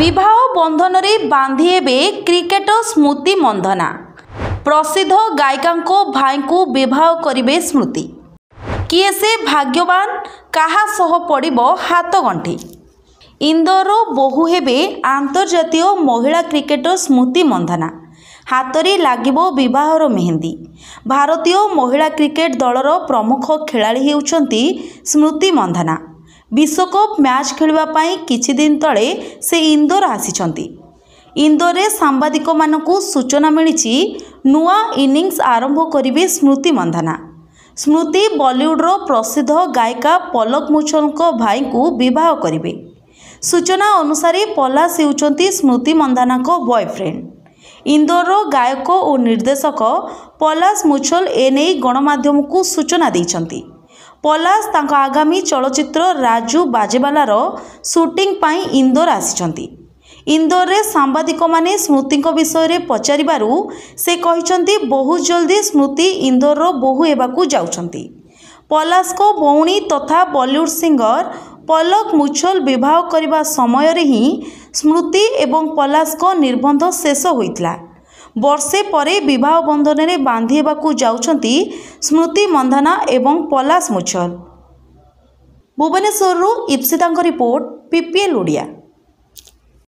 विवाह बंधन में बांधी हेबे क्रिकेटर स्मृति मंधना। प्रसिद्ध गायिका भाई को विवाह करिवे स्मृति। किए से भाग्यवान काहा सह पड़िबो हाथ गंठी। इंदौर बहु हेबे आंतर्जातीय महिला क्रिकेटर स्मृति मंधना। हाथरे लागिबो विवाहर मेहंदी। भारतीय महिला क्रिकेट दलर प्रमुख खेलाड़ी हेउचंती स्मृति मंधना। विश्वकप मैच खेलिबा पई किछि दिन तले से इंदौर आसिछंती। इंदौर रे सांबादिक मानकु सूचना मिलिछि नुआ इनिंग्स आरंभ करिवे स्मृति मंधना। स्मृति बॉलीवुडर प्रसिद्ध गायिका पलक मुछल भाई को विवाह करिवे। सूचना अनुसार पलाश हेउचंती स्मृति मंधना को बॉयफ्रेंड। इंदौर गायक और निर्देशक पलाश मुछल एने गणमाध्यम को सूचना देइछंती। पलाश तांको आगामी चलचित्र राजू बाजेवालार शूटिंग पाई इंदौर आसिछंती। इंदौर रे सांबादिक माने स्मृति विषय रे पचारिबारु से कहिछंती बहुत जल्दी स्मृति इंदौर बहु हेबाकू जाउछंती। पलाश को भौणी तथा बॉलीवुड सिंगर पलक मुछल विवाह करने समय रे ही स्मृति एवं पलाश को निर्बंध शेष होइतला। वर्षे परे विवाह बंधन में बांधी हेबाकू जाउछंती स्मृति मंधना एवं पलाश मुछल। Bhubaneswar Ipsita report PPL Odia.